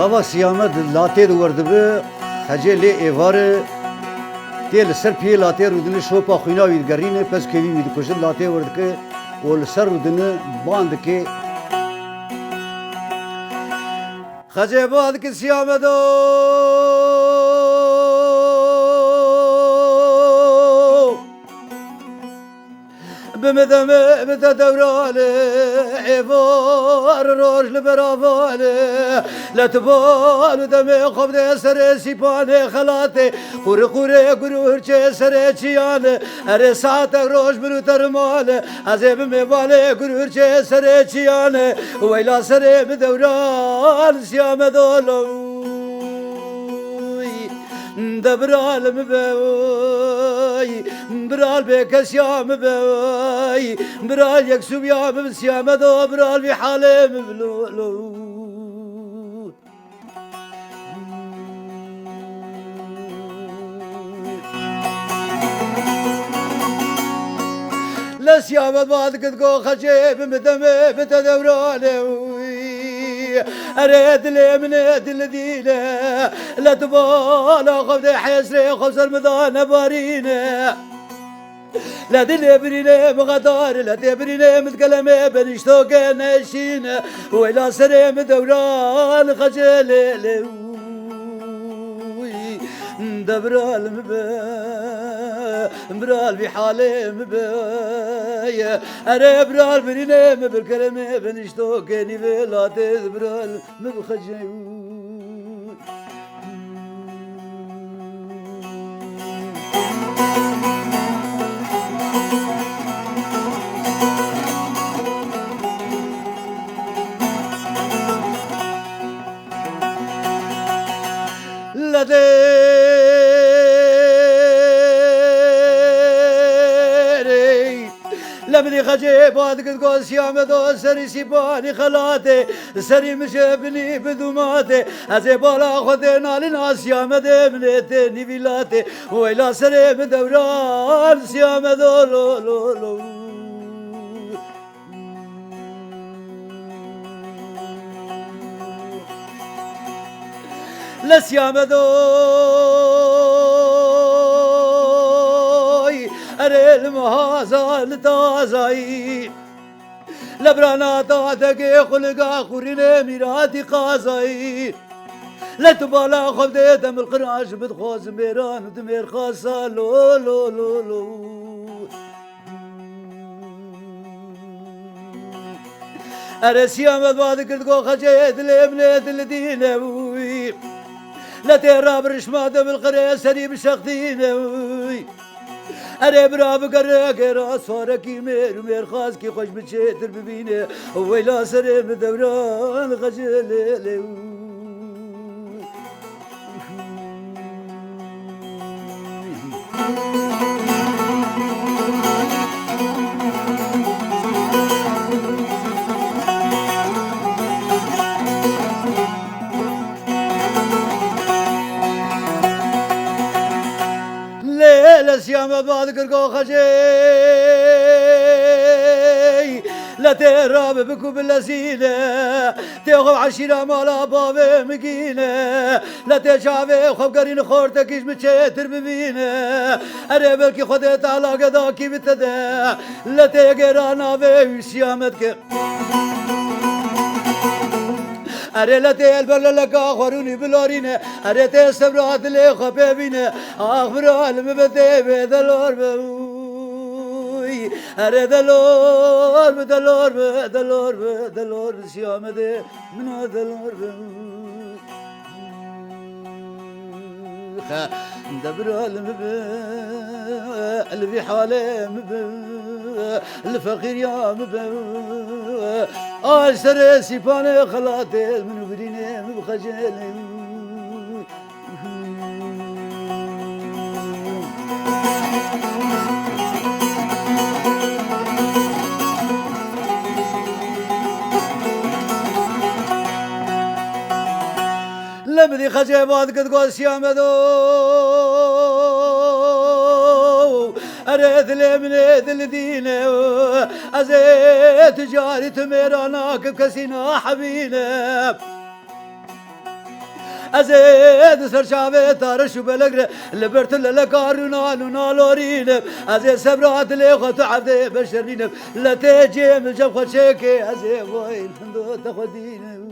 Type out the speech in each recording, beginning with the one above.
Lava siyamet latê dewerdibê hecê lê êvarê tê li ser piyê latê rûdinê şopa xwîna wî digerîne pez kevî wî dikujin latê werdike û li ser rûdinê ban dike hecê ba dike siyamedo بمدمه بده دورانه عوار روش لبرافانه لتبال دمه خب ده سر سیپانه خلاته قوره قوره گروه چه سر چیانه اره ساعت روش برو ترمانه عذاب میواله گروه چه سر چیانه ویلا سر بدوران سیام دولو دبرال مبوي برال بكس يا مبوي برال يكسب يا بسيام دو برال بحاله مبلولو لا سيام بعد كتكو خجيب مدمه بتدورانه أريد لي من يد الذين لا تبالا خفض حسري خسر مضان بارينا لا دلي برينا مغدار لا تبرينا متكلمة بنشتوك ناشينا وإلى سريم دوران خجل دبرال برال بحالي مبايا أنا برال برينا بالكلمة بنشتوكني بلا تبرال مبخجل لمني خجيب وادك تقول سيام دو سري سيباني خلاتي سري مشبني بدوماتي ازيبالا خدنا لنا سيام دي منيتي نبيلاتي ويلا سري بدوران سيام دو لو لو لو لسيام دو أري المهازة لتازاي لبرانا تاتك خلقا خوريني ميراتي قازاي لا تبالا خبدي دم القراش بتخوز ميران ودمير خاصة لو لو لو لو أري سيامت بعدك تقو خجيت لابنيت الدينوي لا تهرب رشمات بالقرية سري بشختينوي أنا براب قرق راس فاركي مير خاص كي خوش بتشيتر ببينه ويلا سرم دوران خجل لسيام بعد كركو خجي لا تهرب بكو باللسينة تاخذ عشيرة مالا بابي مكينة لا تشافي خب قرين خورتك ايش متشيتر ببينة أنا بلكي خدت على قداكي بتدا لا تقرانا في سيامتك أري لا تقبل لك آخروني بلارينه أري تسبرات لي خبابينه أخبر المبتي بدلور بوي أري دلور بدلور بدلور بدلور سيام دي من دلور بوي دبر اللي في حاله الفقير يا سر سيباني خلاتي من بريني مبخجل لمدي خجيبات قد قول سيامدو أريد لي من الدين أزيت تجاري تميرانا كسينا حبينا أزيد سر شعبي تارش وبلقر لبرت للكارونا لورين أزيد سبرات لي خط عبدي بشرين لا تجي من جب خشيكي أزيد وين تاخدين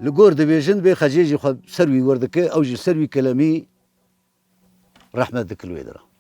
لقور دبيجن بي خجيجي خد سروي وردك أو جي سروي كلامي رحمة ذك الويدرة